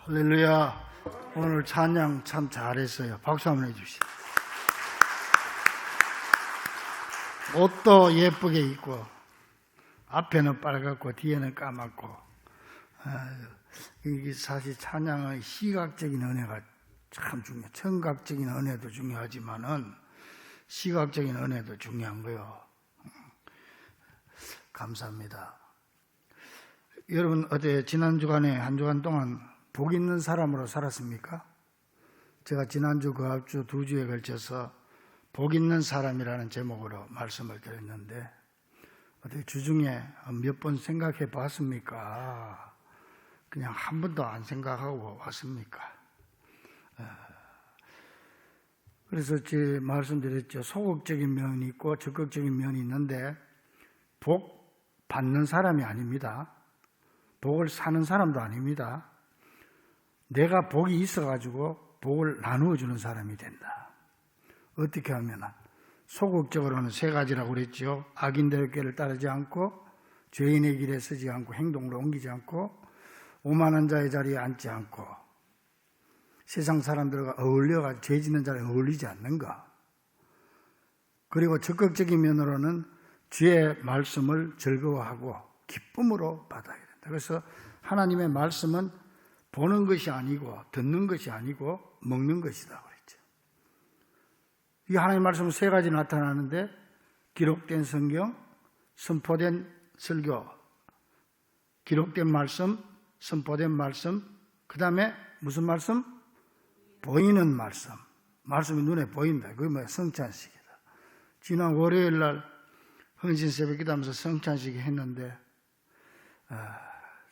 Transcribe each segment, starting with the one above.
할렐루야. 오늘 찬양 참 잘했어요. 박수 한번 해주시죠. 옷도 예쁘게 입고 앞에는 빨갛고 뒤에는 까맣고, 이게 사실 찬양의 시각적인 은혜가 참 중요해요. 청각적인 은혜도 중요하지만은 시각적인 은혜도 중요한 거요. 감사합니다. 여러분, 어제 지난 주간에 한 주간 동안 복 있는 사람으로 살았습니까? 제가 지난주 그 앞주 두 주에 걸쳐서 복 있는 사람이라는 제목으로 말씀을 드렸는데, 어떻게 주중에 몇 번 생각해 봤습니까? 그냥 한 번도 안 생각하고 왔습니까? 그래서 제 말씀드렸죠. 소극적인 면이 있고 적극적인 면이 있는데, 복 받는 사람이 아닙니다. 복을 사는 사람도 아닙니다. 내가 복이 있어가지고 복을 나누어 주는 사람이 된다. 어떻게 하면? 소극적으로는 세 가지라고 그랬죠. 악인들의 꾀를 따르지 않고, 죄인의 길에 서지 않고, 행동으로 옮기지 않고, 오만한 자의 자리에 앉지 않고, 세상 사람들과 어울려가지고 죄 짓는 자리에 어울리지 않는 것. 그리고 적극적인 면으로는 주의 말씀을 즐거워하고 기쁨으로 받아야 된다. 그래서 하나님의 말씀은 보는 것이 아니고 듣는 것이 아니고 먹는 것이다 그랬죠. 이 하나님의 말씀은 세 가지 나타나는데, 기록된 성경, 선포된 설교, 기록된 말씀, 선포된 말씀, 그 다음에 무슨 말씀? 보이는 말씀. 말씀이 눈에 보인다. 그게 뭐야? 성찬식이다. 지난 월요일 날 헌신 새벽 기도하면서 성찬식이 했는데,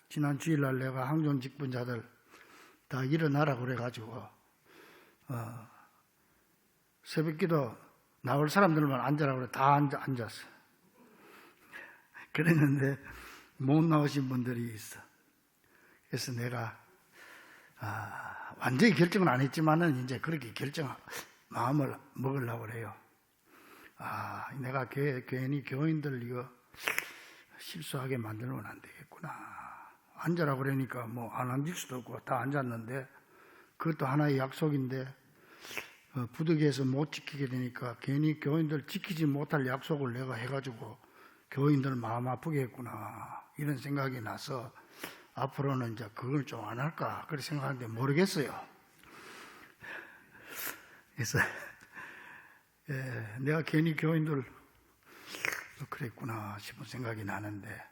지난 주일날 내가 항존 직분자들 다 일어나라 그래가지고 새벽 기도 나올 사람들만 앉아라 그래. 다 앉았어. 그랬는데 못 나오신 분들이 있어. 그래서 내가 완전히 결정은 안 했지만은 이제 그렇게 마음을 먹으려고 그래요. 내가 괜히 교인들 이거 실수하게 만들면 안 되겠구나. 앉아라 그러니까 뭐 안 앉을 수도 없고 다 앉았는데, 그것도 하나의 약속인데 부득이해서 못 지키게 되니까 괜히 교인들 지키지 못할 약속을 내가 해가지고 교인들 마음 아프게 했구나, 이런 생각이 나서 앞으로는 이제 그걸 좀 안 할까 그렇게 생각하는데 모르겠어요. 그래서 내가 괜히 교인들 그랬구나 싶은 생각이 나는데,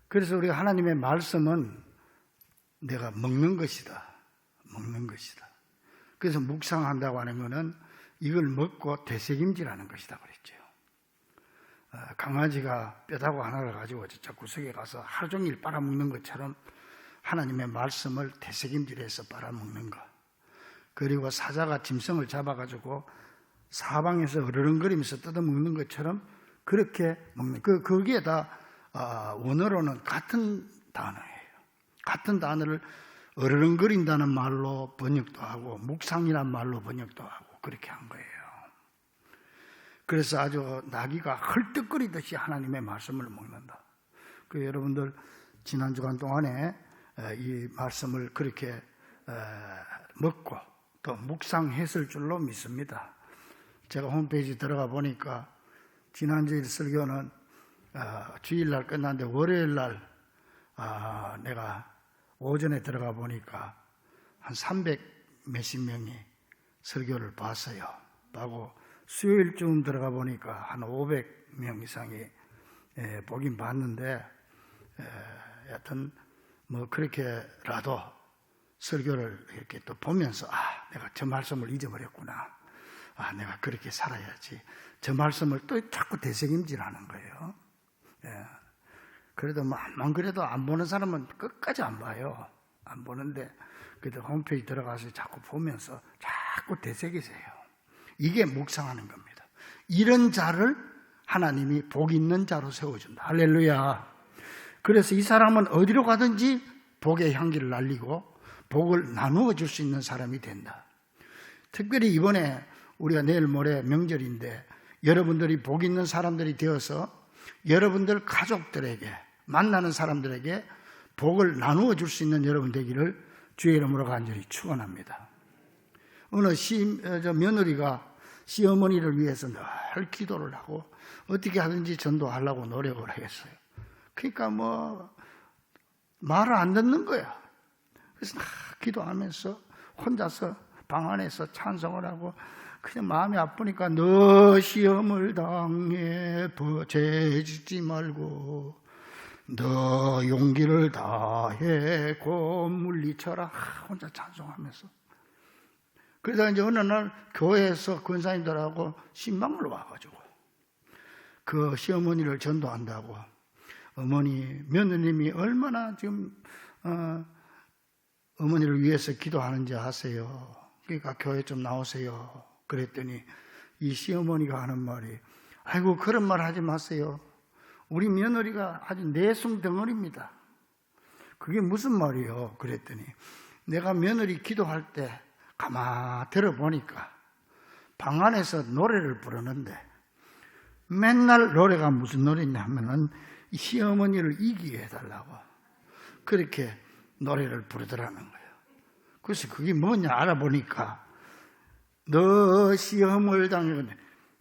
그래서 우리가 하나님의 말씀은 내가 먹는 것이다. 먹는 것이다. 그래서 묵상한다고 하는 것은 이걸 먹고 되새김질하는 것이다 그랬죠. 강아지가 뼈다구 하나를 가지고 저쪽 구석에 가서 하루 종일 빨아먹는 것처럼 하나님의 말씀을 되새김질해서 빨아먹는 것. 그리고 사자가 짐승을 잡아가지고 사방에서 어르렁거리면서 뜯어먹는 것처럼 그렇게 먹는, 거기에 다 원어로는 같은 단어예요. 같은 단어를 어르렁거린다는 말로 번역도 하고 묵상이란 말로 번역도 하고 그렇게 한 거예요. 그래서 아주 나귀가 헐떡거리듯이 하나님의 말씀을 먹는다. 그 여러분들 지난 주간 동안에 이 말씀을 그렇게 먹고 또 묵상했을 줄로 믿습니다. 제가 홈페이지 들어가 보니까 지난주일 설교는 주일날 끝났는데, 월요일날 내가 오전에 들어가 보니까 한 300 몇십 명이 설교를 봤어요. 하고 수요일쯤 들어가 보니까 한 500명 이상이 보긴 봤는데, 여하튼 뭐 그렇게라도 설교를 이렇게 또 보면서 내가 저 말씀을 잊어버렸구나, 내가 그렇게 살아야지, 저 말씀을 또 자꾸 되새김질하는 거예요. 그래도 안 그래도 안 보는 사람은 끝까지 안 봐요. 안 보는데 그래도 홈페이지 들어가서 자꾸 보면서 자꾸 되새기세요. 이게 묵상하는 겁니다. 이런 자를 하나님이 복 있는 자로 세워준다. 할렐루야. 그래서 이 사람은 어디로 가든지 복의 향기를 날리고 복을 나누어 줄 수 있는 사람이 된다. 특별히 이번에 우리가 내일 모레 명절인데, 여러분들이 복 있는 사람들이 되어서 여러분들 가족들에게, 만나는 사람들에게 복을 나누어 줄 수 있는 여러분 되기를 주의 이름으로 간절히 축원합니다. 어느 며느리가 시어머니를 위해서 늘 기도를 하고 어떻게 하든지 전도하려고 노력을 하겠어요. 그러니까 말을 안 듣는 거야. 그래서 기도하면서 혼자서 방 안에서 찬송을 하고 그냥 마음이 아프니까 너 시험을 당해 죄짓지 말고 너 용기를 다해 곧 물리쳐라 혼자 찬송하면서. 그러다 이제 어느 날 교회에서 권사님들하고 신방을 와가지고 그 시어머니를 전도한다고 어머니 며느님이 얼마나 지금 어머니를 위해서 기도하는지 아세요? 그러니까 교회 좀 나오세요. 그랬더니 이 시어머니가 하는 말이 아이고 그런 말 하지 마세요. 우리 며느리가 아주 내숭 덩어리입니다. 그게 무슨 말이요? 그랬더니 내가 며느리 기도할 때 가만 들어보니까 방 안에서 노래를 부르는데 맨날 노래가 무슨 노래냐 하면은 시어머니를 이기게 해달라고 그렇게 노래를 부르더라는 거예요. 그래서 그게 뭐냐 알아보니까 너 시험을 당해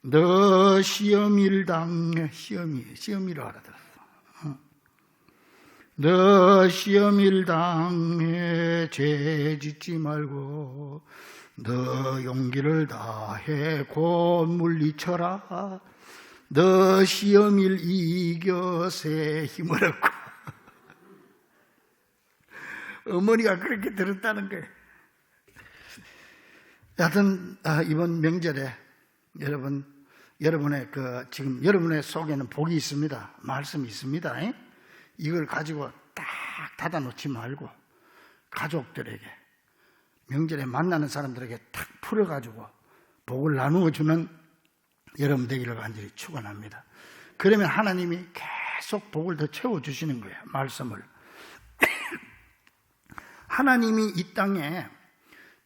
너 시험일 당해 시험이라고 알아들었어. 너 시험일 당해 죄짓지 말고 너 용기를 다해 곧 물리쳐라 너 시험일 이겨세 힘을 얻고 어머니가 그렇게 들었다는 거예요. 여하튼 이번 명절에 여러분의 지금 여러분의 속에는 복이 있습니다. 말씀이 있습니다. 이걸 가지고 딱 닫아놓지 말고 가족들에게 명절에 만나는 사람들에게 탁 풀어가지고 복을 나누어 주는 여러분 되기를 간절히 축원합니다. 그러면 하나님이 계속 복을 더 채워주시는 거예요. 말씀을. 하나님이 이 땅에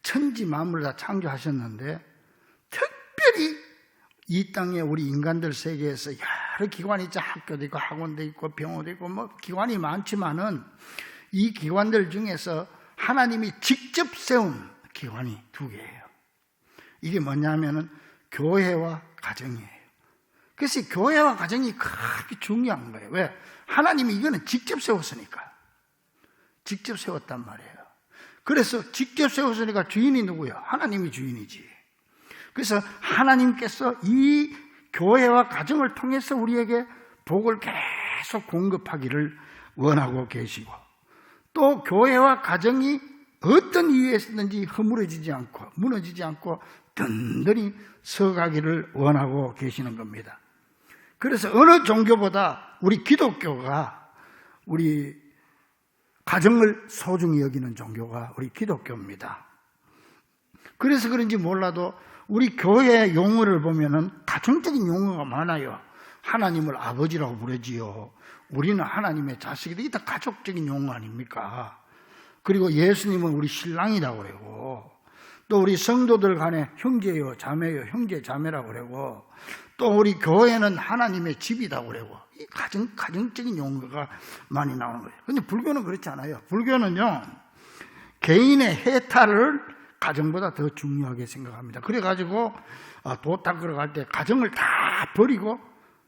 천지 만물을 다 창조하셨는데 특별히 이 땅에 우리 인간들 세계에서 여러 기관이 있죠. 학교도 있고 학원도 있고 병원도 있고 기관이 많지만은 이 기관들 중에서 하나님이 직접 세운 기관이 2개예요. 이게 뭐냐면은 교회와 가정이에요. 그래서 교회와 가정이 크게 중요한 거예요. 왜? 하나님이 이거는 직접 세웠으니까. 직접 세웠단 말이에요. 그래서 직접 세웠으니까 주인이 누구예요? 하나님이 주인이지. 그래서 하나님께서 이 교회와 가정을 통해서 우리에게 복을 계속 공급하기를 원하고 계시고 또 교회와 가정이 어떤 이유에서든지 허물어지지 않고 무너지지 않고 든든히 서가기를 원하고 계시는 겁니다. 그래서 어느 종교보다 우리 기독교가 우리 가정을 소중히 여기는 종교가 우리 기독교입니다. 그래서 그런지 몰라도 우리 교회 용어를 보면은 가정적인 용어가 많아요. 하나님을 아버지라고 부르지요. 우리는 하나님의 자식이다. 이게 다 가족적인 용어 아닙니까? 그리고 예수님은 우리 신랑이라고 그러고 또 우리 성도들 간에 형제요, 자매요, 형제, 자매라고 그러고 또 우리 교회는 하나님의 집이라고 그러고 이 가정적인 용어가 많이 나오는 거예요. 그런데 불교는 그렇지 않아요. 불교는요, 개인의 해탈을 가정보다 더 중요하게 생각합니다. 그래가지고 도 닦으러 갈 때 가정을 다 버리고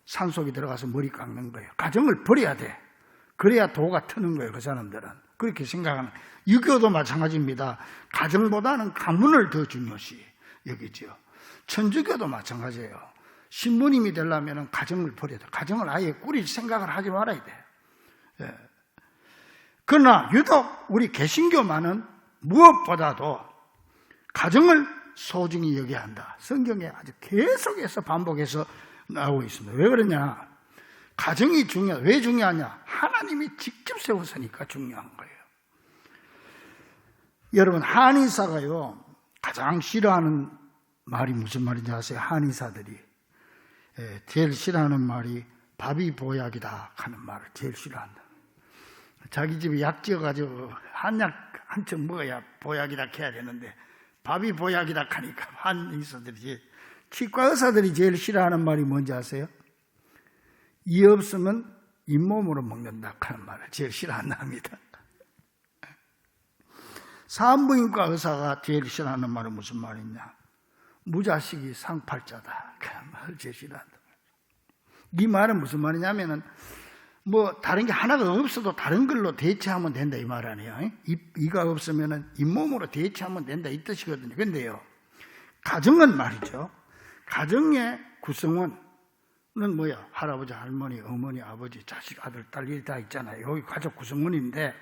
산속에 들어가서 머리 깎는 거예요. 가정을 버려야 돼. 그래야 도가 트는 거예요. 그 사람들은. 그렇게 생각하는. 유교도 마찬가지입니다. 가정보다는 가문을 더 중요시 여기죠. 천주교도 마찬가지예요. 신부님이 되려면 가정을 버려야 돼. 가정을 아예 꾸릴 생각을 하지 말아야 돼. 예. 그러나 유독 우리 개신교만은 무엇보다도 가정을 소중히 여겨야 한다. 성경에 아주 계속해서 반복해서 나오고 있습니다. 왜 그러냐? 가정이 중요하다. 왜 중요하냐? 하나님이 직접 세웠으니까 중요한 거예요. 여러분, 한의사가요, 가장 싫어하는 말이 무슨 말인지 아세요? 한의사들이 제일 싫어하는 말이 밥이 보약이다 하는 말을 제일 싫어한다. 자기 집에 약 지어가지고 한약 한 척 먹어야 보약이다 해야 되는데 밥이 보약이다 하니까 한의사들이, 치과 의사들이 제일 싫어하는 말이 뭔지 아세요? 이 없으면 잇몸으로 먹는다 하는 말을 제일 싫어한답니다. 산부인과 의사가 제일 싫어하는 말은 무슨 말이냐? 무자식이 상팔자다. 그 말을 제일 싫어한다. 이 말은 무슨 말이냐면은 뭐 다른 게 하나가 없어도 다른 걸로 대체하면 된다 이 말 아니에요. 이가 없으면은 잇몸으로 대체하면 된다 이 뜻이거든요. 근데요, 가정은 말이죠. 가정의 구성원은 뭐야? 할아버지, 할머니, 어머니, 아버지, 자식, 아들, 딸 이 다 있잖아요. 여기 가족 구성원인데,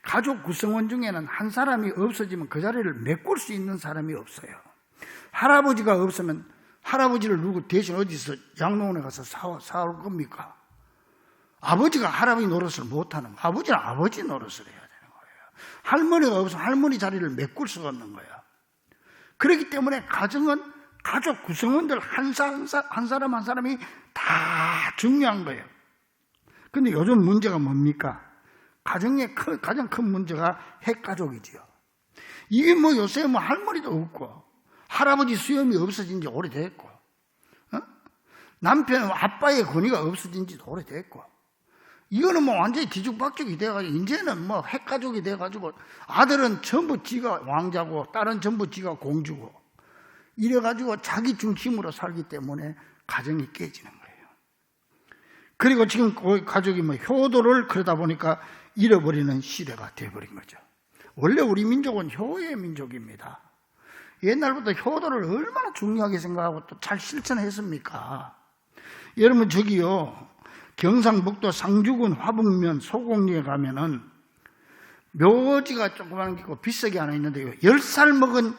가족 구성원 중에는 한 사람이 없어지면 그 자리를 메꿀 수 있는 사람이 없어요. 할아버지가 없으면 할아버지를 누구 대신 어디서 양로원에 가서 사올 겁니까? 아버지가 할아버지 노릇을 못하는 거예요. 아버지는 아버지 노릇을 해야 되는 거예요. 할머니가 없으면 할머니 자리를 메꿀 수가 없는 거예요. 그렇기 때문에 가정은 가족 구성원들 한 사람 한 사람이 다 중요한 거예요. 근데 요즘 문제가 뭡니까? 가정의 가장 큰 문제가 핵가족이지요. 이게 뭐 요새 뭐 할머니도 없고 할아버지 수염이 없어진 지 오래됐고, 남편 아빠의 권위가 없어진 지도 오래됐고, 이거는 뭐 완전히 뒤죽박죽이 돼가지고 이제는 뭐 핵가족이 돼가지고 아들은 전부 지가 왕자고 딸은 전부 지가 공주고 이래가지고 자기 중심으로 살기 때문에 가정이 깨지는 거예요. 그리고 지금 가족이 뭐 효도를 그러다 보니까 잃어버리는 시대가 돼버린 거죠. 원래 우리 민족은 효의 민족입니다. 옛날부터 효도를 얼마나 중요하게 생각하고 또 잘 실천했습니까? 여러분, 저기요, 경상북도 상주군 화북면 소곡리에 가면은 묘지가 조그마한 게 있고 비석이 하나 있는데요, 10살 먹은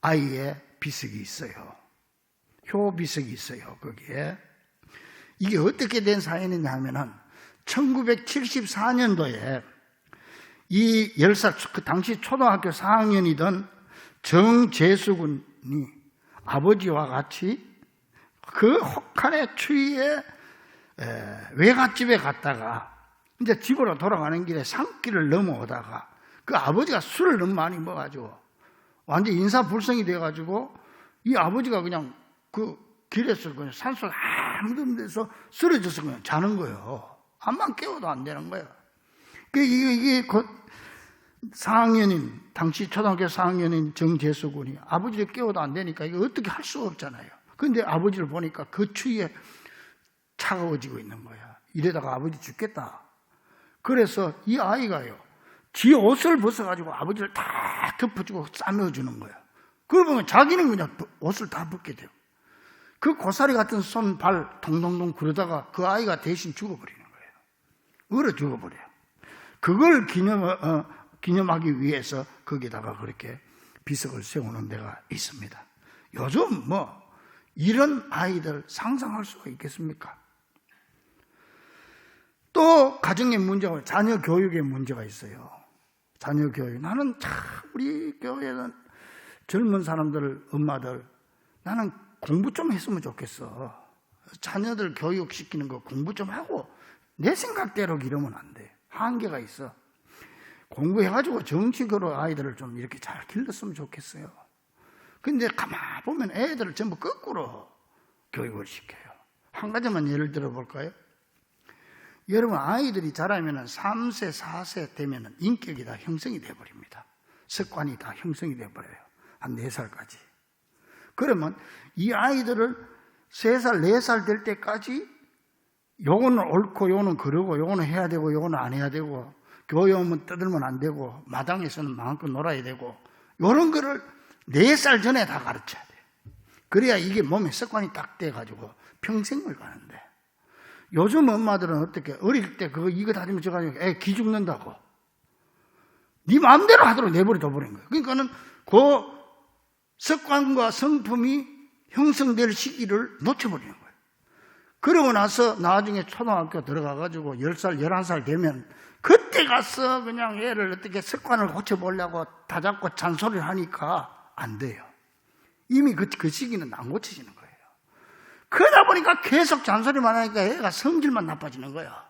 아이의 비석이 있어요. 효 비석이 있어요, 거기에. 이게 어떻게 된 사연이냐 하면은 1974년도에 이 10살, 그 당시 초등학교 4학년이던 정재수군이 아버지와 같이 그 혹한의 추위에 외갓집에 갔다가 이제 집으로 돌아가는 길에 산길을 넘어오다가 그 아버지가 술을 너무 많이 먹어가지고 완전 인사불성이 돼가지고 이 아버지가 그냥 그 길에서 그냥 산속 아무도 없는 데서 쓰러져서 그냥 자는 거예요. 암만 깨워도 안 되는 거예요. 이게 곧 4학년인, 당시 초등학교 4학년인 정재수군이 아버지를 깨워도 안 되니까 이거 어떻게 할 수가 없잖아요. 그런데 아버지를 보니까 그 추위에 차가워지고 있는 거야. 이러다가 아버지 죽겠다. 그래서 이 아이가요, 지 옷을 벗어가지고 아버지를 다 덮어주고 싸매어주는 거야. 그러고 자기는 그냥 옷을 다 벗게 돼요. 그 고사리 같은 손, 발 동동동 그러다가 그 아이가 대신 죽어버리는 거예요. 얼어 죽어버려요. 그걸 기념하기 위해서 거기다가 그렇게 비석을 세우는 데가 있습니다. 요즘 뭐 이런 아이들 상상할 수가 있겠습니까? 또 가정의 문제가, 자녀 교육의 문제가 있어요. 자녀 교육. 나는 참 우리 교회는 젊은 사람들, 엄마들, 나는 공부 좀 했으면 좋겠어. 자녀들 교육시키는 거 공부 좀 하고 내 생각대로 이러면 안 돼. 한계가 있어. 공부해가지고 정식으로 아이들을 좀 이렇게 잘 길렀으면 좋겠어요. 근데 가만 보면 애들을 전부 거꾸로 교육을 시켜요. 한 가지만 예를 들어 볼까요? 여러분, 아이들이 자라면 3세, 4세 되면 인격이 다 형성이 돼버립니다. 습관이 다 형성이 돼버려요. 한 4살까지. 그러면 이 아이들을 3살, 4살 될 때까지 요거는 옳고 요거는 그러고 요거는 해야 되고 요거는 안 해야 되고 교회 오면 떠들면 안 되고 마당에서는 마음껏 놀아야 되고 요런 거를 4살 전에 다 가르쳐야 돼요. 그래야 이게 몸에 습관이 딱 돼가지고 평생을 가는데, 요즘 엄마들은 어떻게 어릴 때 이거 다니면 저거 애 기 죽는다고 네 마음대로 하도록 내버려 버린 거예요. 그러니까는 그 습관과 성품이 형성될 시기를 놓쳐버리는 거예요. 그러고 나서 나중에 초등학교 들어가가지고 10살, 11살 되면 그때 가서 그냥 애를 어떻게 습관을 고쳐보려고 다잡고 잔소리를 하니까 안 돼요. 이미 그 시기는 안 고쳐지는 거예요. 그러다 보니까 계속 잔소리만 하니까 애가 성질만 나빠지는 거야.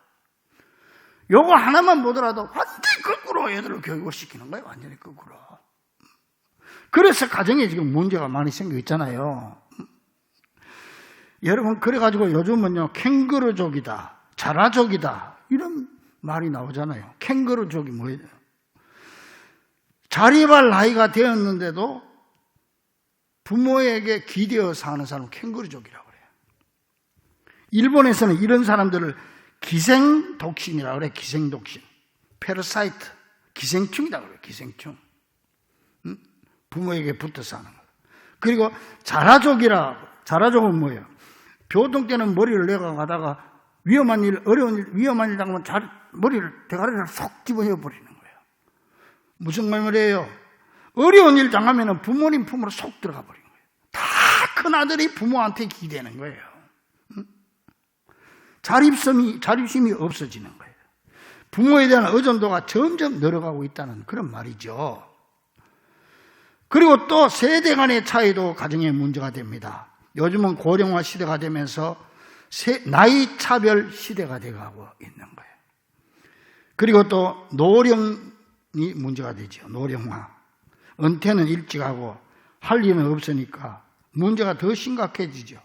요거 하나만 보더라도 완전히 거꾸로 애들을 교육을 시키는 거예요. 완전히 거꾸로. 그래서 가정에 지금 문제가 많이 생겨 있잖아요. 여러분, 그래가지고 요즘은요, 캥거루족이다, 자라족이다, 이런 말이 나오잖아요. 캥거루족이 뭐예요? 자립할 나이가 되었는데도 부모에게 기대어 사는 사람은 캥거루족이라고 그래요. 일본에서는 이런 사람들을 기생독신이라고 그래요. 기생독신. 페르사이트. 기생충이라고 그래요. 기생충. 부모에게 붙어 사는 거. 그리고 자라족은 뭐예요? 교통 때는 머리를 내가 가다가 위험한 일 당하면 머리를 대가리를 쏙 집어넣어 버리는 거예요. 무슨 말이에요? 어려운 일 당하면 부모님 품으로 쏙 들어가 버리는 거예요. 다 큰 아들이 부모한테 기대는 거예요. 자립심이 없어지는 거예요. 부모에 대한 의존도가 점점 늘어가고 있다는 그런 말이죠. 그리고 또 세대 간의 차이도 가정의 문제가 됩니다. 요즘은 고령화 시대가 되면서 나이 차별 시대가 되어가고 있는 거예요. 그리고 또 노령이 문제가 되죠. 노령화. 은퇴는 일찍 하고 할 일은 없으니까 문제가 더 심각해지죠.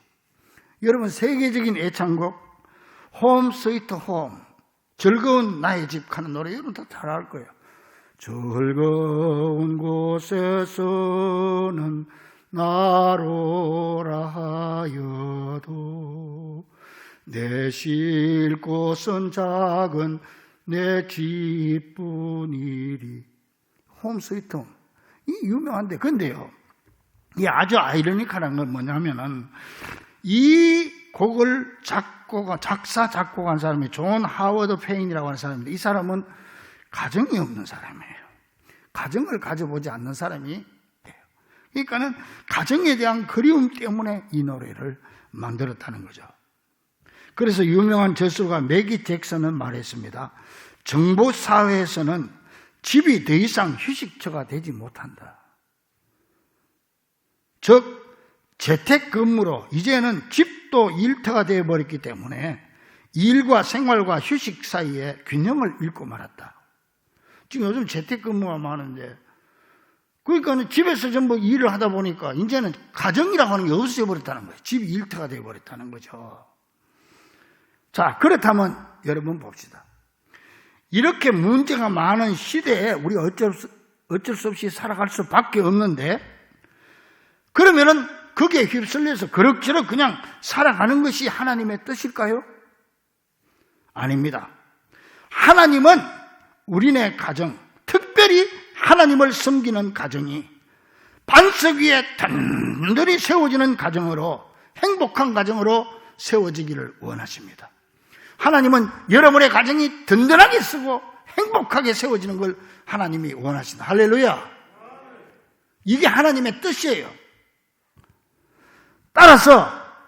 여러분, 세계적인 애창곡 홈 스위트 홈, 즐거운 나의 집 하는 노래 여러분 다 잘 알 거예요. 즐거운 곳에서는 나로라 하여도 내 쉴 곳은 작은 내 집뿐이리. 홈 스위트 홈. 이 유명한데, 근데요, 이 아주 아이러니컬한 건 뭐냐면은 이 곡을 작곡한 사람이 존 하워드 페인이라고 하는 사람인데, 이 사람은 가정이 없는 사람이에요. 가정을 가져보지 않는 사람이 돼요. 그러니까는 가정에 대한 그리움 때문에 이 노래를 만들었다는 거죠. 그래서 유명한 저술가 매기 잭슨은 말했습니다. 정보사회에서는 집이 더 이상 휴식처가 되지 못한다. 즉 재택근무로 이제는 집도 일터가 되어버렸기 때문에 일과 생활과 휴식 사이에 균형을 잃고 말았다. 지금 요즘 재택근무가 많은데, 그러니까 집에서 전부 일을 하다 보니까 이제는 가정이라고 하는 게 없어져 버렸다는 거예요. 집이 일터가 되어버렸다는 거죠. 자, 그렇다면 여러분 봅시다. 이렇게 문제가 많은 시대에 우리가 어쩔 수 없이 살아갈 수밖에 없는데, 그러면은 거기에 휩쓸려서 그럭저럭 그냥 살아가는 것이 하나님의 뜻일까요? 아닙니다. 하나님은 우리네 가정, 특별히 하나님을 섬기는 가정이 반석 위에 든든히 세워지는 가정으로, 행복한 가정으로 세워지기를 원하십니다. 하나님은 여러분의 가정이 든든하게 쓰고 행복하게 세워지는 걸 하나님이 원하신다. 할렐루야. 이게 하나님의 뜻이에요. 따라서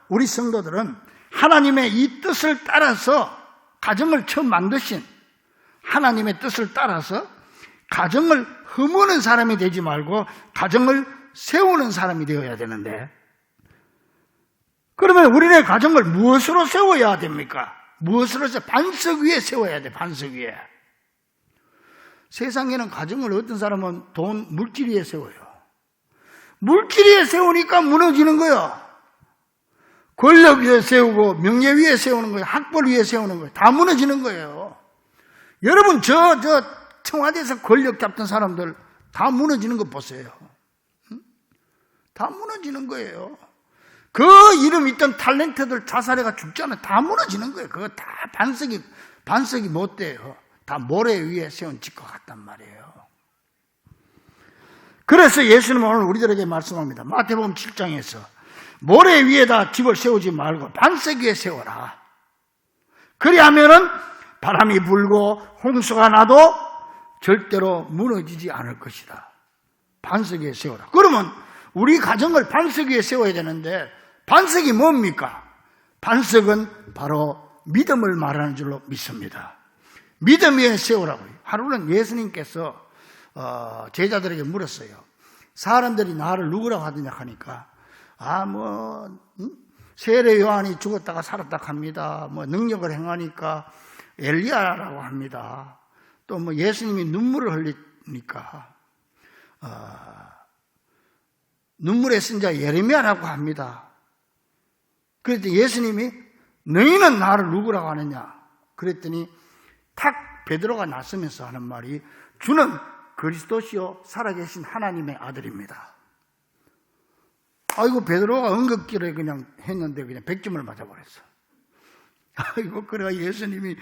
우리 성도들은 하나님의 이 뜻을 따라서 가정을 처음 만드신 하나님의 뜻을 따라서 가정을 허무는 사람이 되지 말고 가정을 세우는 사람이 되어야 되는데, 그러면 우리네 가정을 무엇으로 세워야 됩니까? 무엇으로 세워? 반석 위에 세워야 돼. 반석 위에. 세상에는 가정을 어떤 사람은 물질 위에 세워요. 물질 위에 세우니까 무너지는 거예요. 권력 위에 세우고 명예 위에 세우는 거예요. 학벌 위에 세우는 거예요. 다 무너지는 거예요. 여러분 저 청와대에서 권력 잡던 사람들 다 무너지는 거 보세요. 다 무너지는 거예요. 그 이름 있던 탤런트들 자살해가 죽잖아요. 다 무너지는 거예요. 그거 다 반석이 못 돼요. 다 모래 위에 세운 집과 같단 말이에요. 그래서 예수님은 오늘 우리들에게 말씀합니다. 마태복음 7장에서 모래 위에다 집을 세우지 말고 반석 위에 세워라. 그리하면은 바람이 불고 홍수가 나도 절대로 무너지지 않을 것이다. 반석 위에 세워라. 그러면 우리 가정을 반석 위에 세워야 되는데, 반석이 뭡니까? 반석은 바로 믿음을 말하는 줄로 믿습니다. 믿음 위에 세우라고요. 하루는 예수님께서 제자들에게 물었어요. 사람들이 나를 누구라고 하느냐 하니까, 세례 요한이 죽었다가 살았다 합니다. 능력을 행하니까 엘리야라고 합니다. 또 예수님이 눈물을 흘리니까 눈물의 선자 예레미야라고 합니다. 그랬더니 예수님이 너희는 나를 누구라고 하느냐? 그랬더니 탁 베드로가 나서면서 하는 말이, 주는 그리스도시요 살아계신 하나님의 아들입니다. 아이고, 베드로가 언급기를 그냥 했는데 그냥 100점을 맞아버렸어. 아이고, 그래가 예수님이,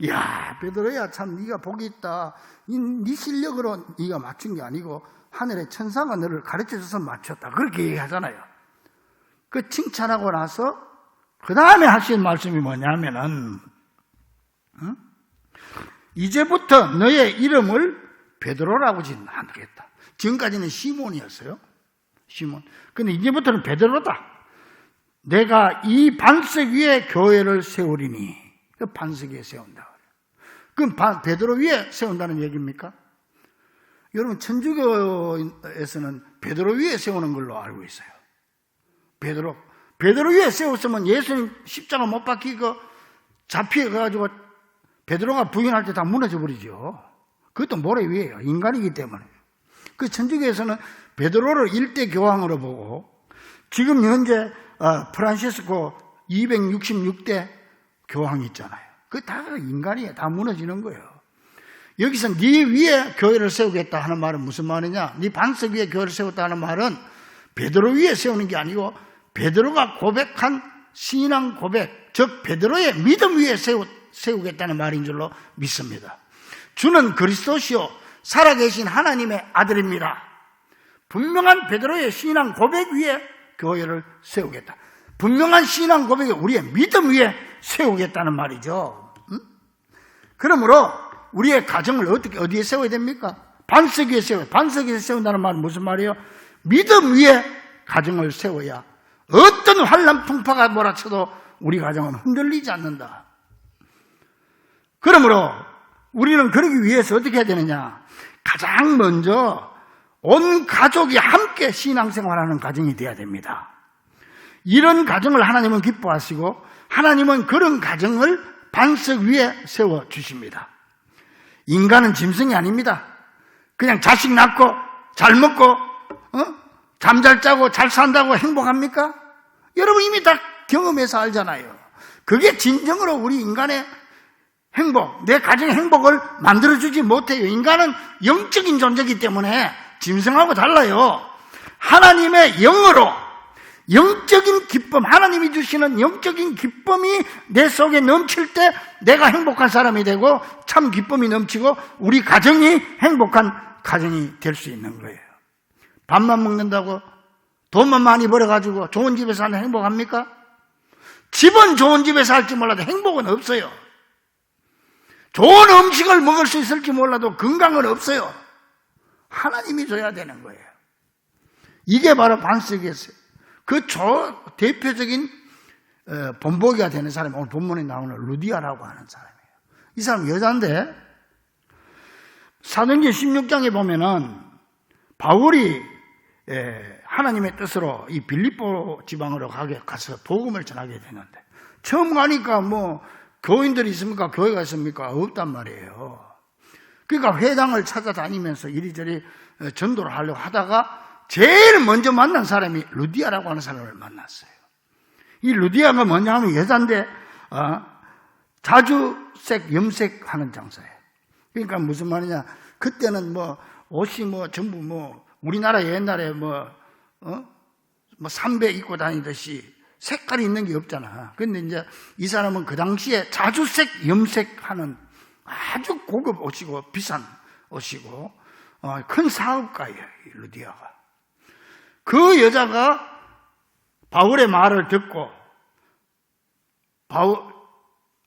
야, 베드로야, 참 네가 복이 있다. 네 실력으로 네가 맞춘 게 아니고 하늘의 천사가 너를 가르쳐줘서 맞췄다. 그렇게 얘기하잖아요. 그 칭찬하고 나서 그 다음에 하신 말씀이 뭐냐면은, 이제부터 너의 이름을 베드로라고 짓는 안 되겠다. 지금까지는 시몬이었어요. 시몬. 근데 이제부터는 베드로다. 내가 이 반석 위에 교회를 세우리니. 그 반석 위에 세운다. 그럼 베드로 위에 세운다는 얘기입니까? 여러분, 천주교에서는 베드로 위에 세우는 걸로 알고 있어요. 베드로 위에 세웠으면 예수님 십자가 못 박히고 잡혀가지고 베드로가 부인할 때 다 무너져 버리죠. 그것도 모래 위에요. 인간이기 때문에. 그 천주교에서는 베드로를 일대 교황으로 보고, 지금 현재 프란시스코 266대 교황이 있잖아요. 그게 다 인간이에요. 다 무너지는 거예요. 여기서 네 위에 교회를 세우겠다 하는 말은 무슨 말이냐? 네 반석 위에 교회를 세웠다 하는 말은 베드로 위에 세우는 게 아니고 베드로가 고백한 신앙 고백, 즉 베드로의 믿음 위에 세우겠다는 말인 줄로 믿습니다. 주는 그리스도시요 살아계신 하나님의 아들입니다. 분명한 베드로의 신앙 고백 위에 교회를 세우겠다. 분명한 신앙 고백에 우리의 믿음 위에 세우겠다는 말이죠. 그러므로 우리의 가정을 어디에 세워야 됩니까? 반석 위에 세워요. 반석 위에 세운다는 말은 무슨 말이에요? 믿음 위에 가정을 세워야 어떤 환난 풍파가 몰아쳐도 우리 가정은 흔들리지 않는다. 그러므로 우리는 그러기 위해서 어떻게 해야 되느냐? 가장 먼저 온 가족이 함께 신앙생활하는 가정이 되어야 됩니다. 이런 가정을 하나님은 기뻐하시고 하나님은 그런 가정을 반석 위에 세워주십니다. 인간은 짐승이 아닙니다. 그냥 자식 낳고 잘 먹고 잠 잘 자고 잘 산다고 행복합니까? 여러분 이미 다 경험해서 알잖아요. 그게 진정으로 우리 인간의 행복, 내 가정의 행복을 만들어주지 못해요. 인간은 영적인 존재이기 때문에 짐승하고 달라요. 하나님의 영으로 영적인 기쁨, 하나님이 주시는 영적인 기쁨이 내 속에 넘칠 때 내가 행복한 사람이 되고 참 기쁨이 넘치고 우리 가정이 행복한 가정이 될 수 있는 거예요. 밥만 먹는다고 돈만 많이 벌어가지고 좋은 집에 사는 행복합니까? 집은 좋은 집에 살지 몰라도 행복은 없어요. 좋은 음식을 먹을 수 있을지 몰라도 건강은 없어요. 하나님이 줘야 되는 거예요. 이게 바로 반석이었어요. 그 대표적인 본보기가 되는 사람이 오늘 본문에 나오는 루디아라고 하는 사람이에요. 이 사람 여자인데 사도행전 16장에 보면은 바울이 하나님의 뜻으로 이 빌립보 지방으로 가서 복음을 전하게 되는데 처음 가니까 뭐 교인들이 있습니까? 교회가 있습니까? 없단 말이에요. 그러니까 회당을 찾아다니면서 이리저리 전도를 하려고 하다가 제일 먼저 만난 사람이 루디아라고 하는 사람을 만났어요. 이 루디아가 뭐냐 하면 여자인데 자주색, 염색하는 장사예요. 그러니까 무슨 말이냐? 그때는 뭐 옷이 뭐 전부 뭐 우리나라 옛날에 뭐 삼배 입고 다니듯이 색깔이 있는 게 없잖아. 근데 이제 이 사람은 그 당시에 자주색, 염색하는 아주 고급 옷이고 비싼 옷이고 큰 사업가예요, 루디아가. 그 여자가 바울의 말을 듣고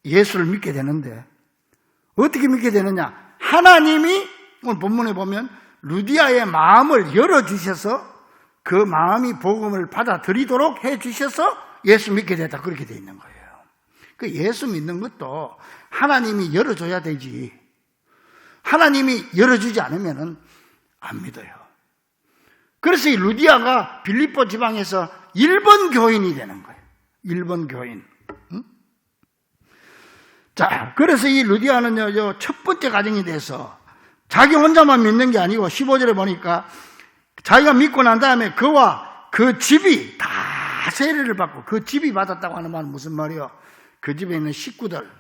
예수를 믿게 되는데 어떻게 믿게 되느냐? 하나님이 오늘 본문에 보면 루디아의 마음을 열어주셔서 그 마음이 복음을 받아들이도록 해주셔서 예수 믿게 됐다. 그렇게 돼 있는 거예요. 그 예수 믿는 것도 하나님이 열어줘야 되지. 하나님이 열어주지 않으면 안 믿어요. 그래서 이 루디아가 빌립보 지방에서 1번 교인이 되는 거예요. 1번 교인. 자, 그래서 이 루디아는요, 첫 번째 가정이 돼서 자기 혼자만 믿는 게 아니고 15절에 보니까 자기가 믿고 난 다음에 그와 그 집이 다 세례를 받고 그 집이 받았다고 하는 말은 무슨 말이요? 그 집에 있는 식구들,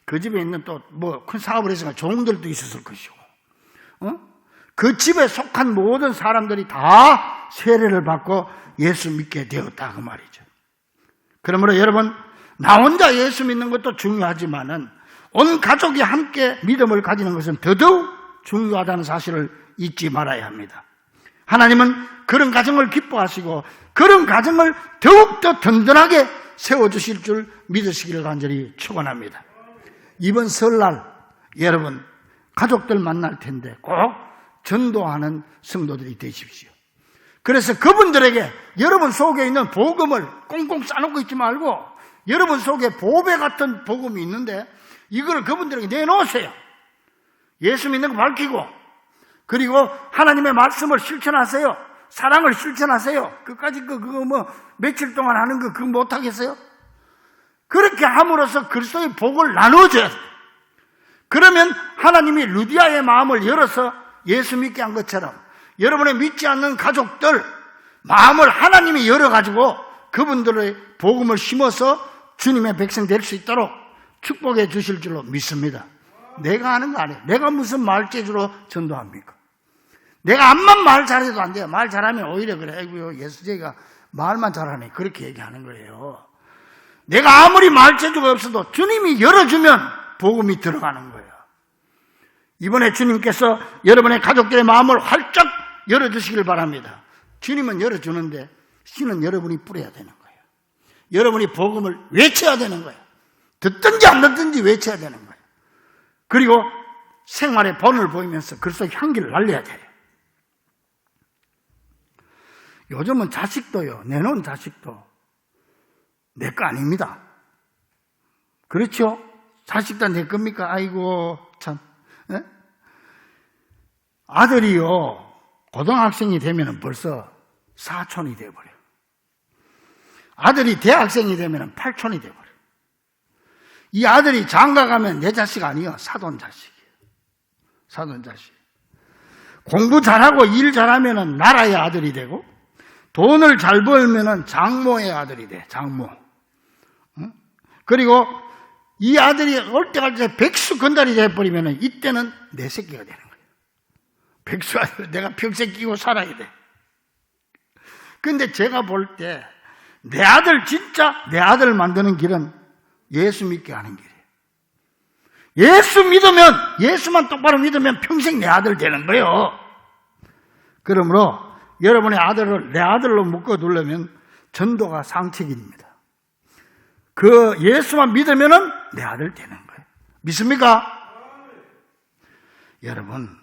그 집에 있는 또 뭐 큰 사업을 했으니까 종들도 있었을 것이고, 그 집에 속한 모든 사람들이 다 세례를 받고 예수 믿게 되었다 그 말이죠. 그러므로 여러분, 나 혼자 예수 믿는 것도 중요하지만은 온 가족이 함께 믿음을 가지는 것은 더더욱 중요하다는 사실을 잊지 말아야 합니다. 하나님은 그런 가정을 기뻐하시고 그런 가정을 더욱더 든든하게 세워주실 줄 믿으시기를 간절히 축원합니다. 이번 설날 여러분 가족들 만날 텐데 꼭 전도하는 성도들이 되십시오. 그래서 그분들에게 여러분 속에 있는 복음을 꽁꽁 싸놓고 있지 말고 여러분 속에 보배 같은 복음이 있는데 이걸 그분들에게 내놓으세요. 예수 믿는 거 밝히고 그리고 하나님의 말씀을 실천하세요. 사랑을 실천하세요. 끝까지 그거 며칠 동안 하는 거 그거 못하겠어요? 그렇게 함으로써 그리스도의 복을 나눠줘야 돼요. 그러면 하나님이 루디아의 마음을 열어서 예수 믿게 한 것처럼 여러분의 믿지 않는 가족들 마음을 하나님이 열어가지고 그분들의 복음을 심어서 주님의 백성 될 수 있도록 축복해 주실 줄로 믿습니다. 내가 하는 거 아니에요. 내가 무슨 말재주로 전도합니까? 내가 암만 말 잘해도 안 돼요. 말 잘하면 오히려 그래. 아이고요, 예수제가 말만 잘하네. 그렇게 얘기하는 거예요. 내가 아무리 말재주가 없어도 주님이 열어주면 복음이 들어가는 거예요. 이번에 주님께서 여러분의 가족들의 마음을 활짝 열어주시길 바랍니다. 주님은 열어주는데 씨는 여러분이 뿌려야 되는 거예요. 여러분이 복음을 외쳐야 되는 거예요. 듣든지 안 듣든지 외쳐야 되는 거예요. 그리고 생활의 본을 보이면서 그리스도의 향기를 날려야 돼요. 요즘은 자식도요, 내놓은 자식도 내 거 아닙니다. 그렇죠? 자식도 내 겁니까? 아이고 참. 에? 아들이요 고등학생이 되면 벌써 사촌이 되어버려요. 아들이 대학생이 되면 팔촌이 되어버려요. 이 아들이 장가 가면 내 자식 아니에요. 사돈 자식이에요. 사돈 자식. 공부 잘하고 일 잘하면 나라의 아들이 되고 돈을 잘 벌면 장모의 아들이 돼. 장모. 응? 그리고 이 아들이 올 때가 백수 건달이 돼버리면 이때는 내 새끼가 되는 거예요. 백수 아들 내가 평생 끼고 살아야 돼. 근데 제가 볼 때 내 아들 진짜 내 아들 만드는 길은 예수 믿게 하는 길이에요. 예수 믿으면 예수만 똑바로 믿으면 평생 내 아들 되는 거예요. 그러므로 여러분의 아들을 내 아들로 묶어두려면 전도가 상책입니다. 그 예수만 믿으면 내 아들 되는 거예요. 믿습니까? 여러분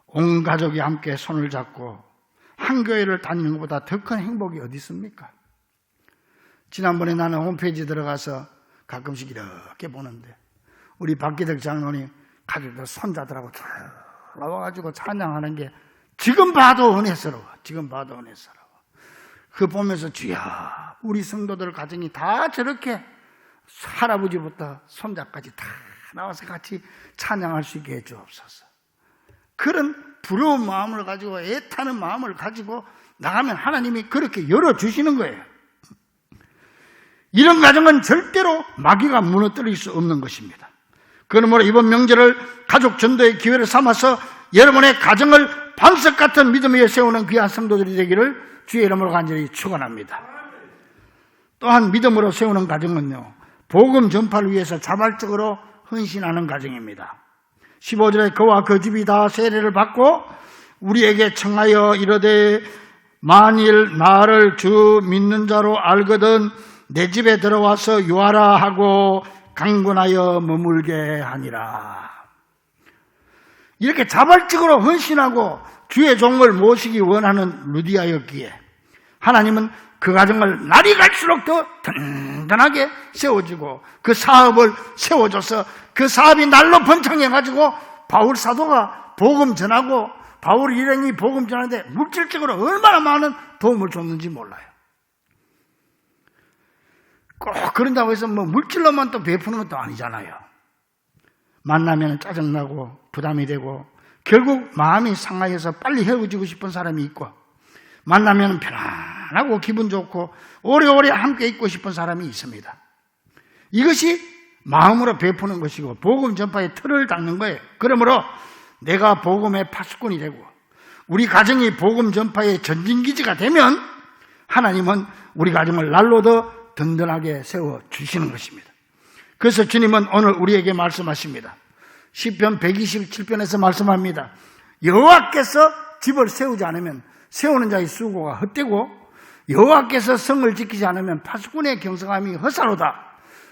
온 가족이 함께 손을 잡고 한 교회를 다니는 것보다 더 큰 행복이 어디 있습니까? 지난번에 나는 홈페이지 들어가서 가끔씩 이렇게 보는데 우리 박기덕 장로님 가족들 손자들하고 쭉 나와가지고 찬양하는 게 지금 봐도 은혜스러워. 지금 봐도 은혜스러워. 그거 보면서 주야 우리 성도들 가정이 다 저렇게 할아버지부터 손자까지 다 나와서 같이 찬양할 수 있게 해주옵소서. 그런 부러운 마음을 가지고 애타는 마음을 가지고 나가면 하나님이 그렇게 열어주시는 거예요. 이런 가정은 절대로 마귀가 무너뜨릴 수 없는 것입니다. 그러므로 이번 명절을 가족 전도의 기회를 삼아서 여러분의 가정을 반석 같은 믿음 위에 세우는 귀한 성도들이 되기를 주의 이름으로 간절히 축원합니다. 또한 믿음으로 세우는 가정은요, 복음 전파를 위해서 자발적으로 헌신하는 가정입니다. 15절에 그와 그 집이 다 세례를 받고 우리에게 청하여 이르되 만일 나를 주 믿는 자로 알거든 내 집에 들어와서 유하라 하고 강권하여 머물게 하니라. 이렇게 자발적으로 헌신하고 주의 종을 모시기 원하는 루디아였기에 하나님은 그 가정을 날이 갈수록 더 든든하게 세워주고 그 사업을 세워줘서 그 사업이 날로 번창해가지고 바울 사도가 복음 전하고 바울 일행이 복음 전하는데 물질적으로 얼마나 많은 도움을 줬는지 몰라요. 꼭 그런다고 해서 뭐 물질로만 또 베푸는 것도 아니잖아요. 만나면 짜증나고 부담이 되고 결국 마음이 상하여서 빨리 헤어지고 싶은 사람이 있고 만나면 편안하고 기분 좋고 오래오래 함께 있고 싶은 사람이 있습니다. 이것이 마음으로 베푸는 것이고 복음 전파의 틀을 닦는 거예요. 그러므로 내가 복음의 파수꾼이 되고 우리 가정이 복음 전파의 전진기지가 되면 하나님은 우리 가정을 날로 더 든든하게 세워주시는 것입니다. 그래서 주님은 오늘 우리에게 말씀하십니다. 시편 127편에서 말씀합니다. 여호와께서 집을 세우지 않으면 세우는 자의 수고가 헛되고 여호와께서 성을 지키지 않으면 파수꾼의 경성함이 헛사로다.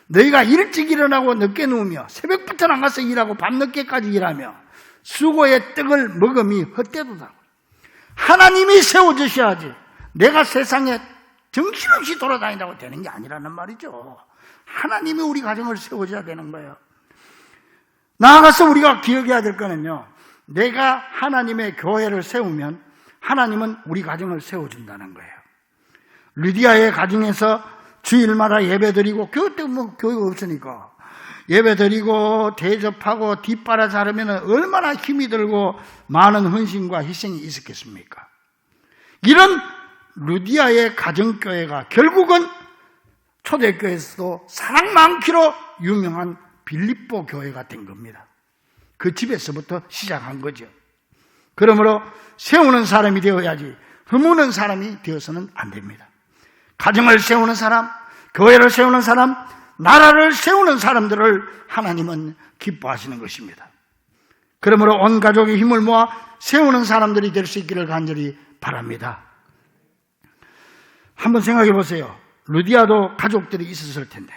너희가 일찍 일어나고 늦게 누우며 새벽부터 나가서 일하고 밤늦게까지 일하며 수고의 떡을 먹음이 헛되도다. 하나님이 세워주셔야지 내가 세상에 정신없이 돌아다닌다고 되는 게 아니라는 말이죠. 하나님이 우리 가정을 세워줘야 되는 거예요. 나아가서 우리가 기억해야 될 거는요, 내가 하나님의 교회를 세우면 하나님은 우리 가정을 세워준다는 거예요. 루디아의 가정에서 주일마다 예배드리고, 그때 뭐 교회가 없으니까 예배드리고 대접하고 뒷바라 자르면 얼마나 힘이 들고 많은 헌신과 희생이 있었겠습니까? 이런 루디아의 가정교회가 결국은 초대교회에서도 사랑 많기로 유명한 빌립보 교회가 된 겁니다. 그 집에서부터 시작한 거죠. 그러므로 세우는 사람이 되어야지 허무는 사람이 되어서는 안 됩니다. 가정을 세우는 사람, 교회를 세우는 사람, 나라를 세우는 사람들을 하나님은 기뻐하시는 것입니다. 그러므로 온 가족의 힘을 모아 세우는 사람들이 될 수 있기를 간절히 바랍니다. 한번 생각해 보세요. 루디아도 가족들이 있었을 텐데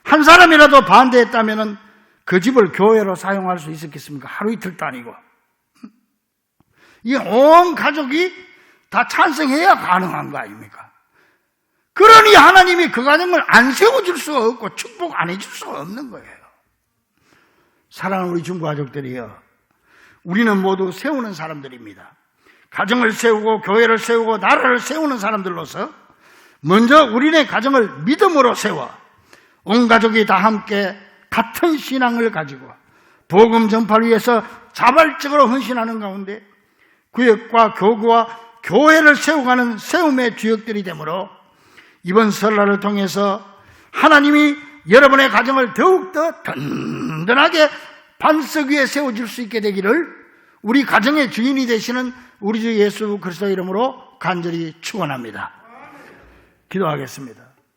한 사람이라도 반대했다면 그 집을 교회로 사용할 수 있었겠습니까? 하루 이틀도 아니고. 이 온 가족이 다 찬성해야 가능한 거 아닙니까? 그러니 하나님이 그 가정을 안 세워줄 수가 없고 축복 안 해줄 수가 없는 거예요. 사랑하는 우리 중고 가족들이요, 우리는 모두 세우는 사람들입니다. 가정을 세우고 교회를 세우고 나라를 세우는 사람들로서 먼저 우리네 가정을 믿음으로 세워 온 가족이 다 함께 같은 신앙을 가지고 복음 전파를 위해서 자발적으로 헌신하는 가운데 구역과 교구와 교회를 세워가는 세움의 주역들이 되므로 이번 설날을 통해서 하나님이 여러분의 가정을 더욱더 든든하게 반석 위에 세워줄 수 있게 되기를 우리 가정의 주인이 되시는 우리 주 예수 그리스도 이름으로 간절히 축원합니다. 기도하겠습니다.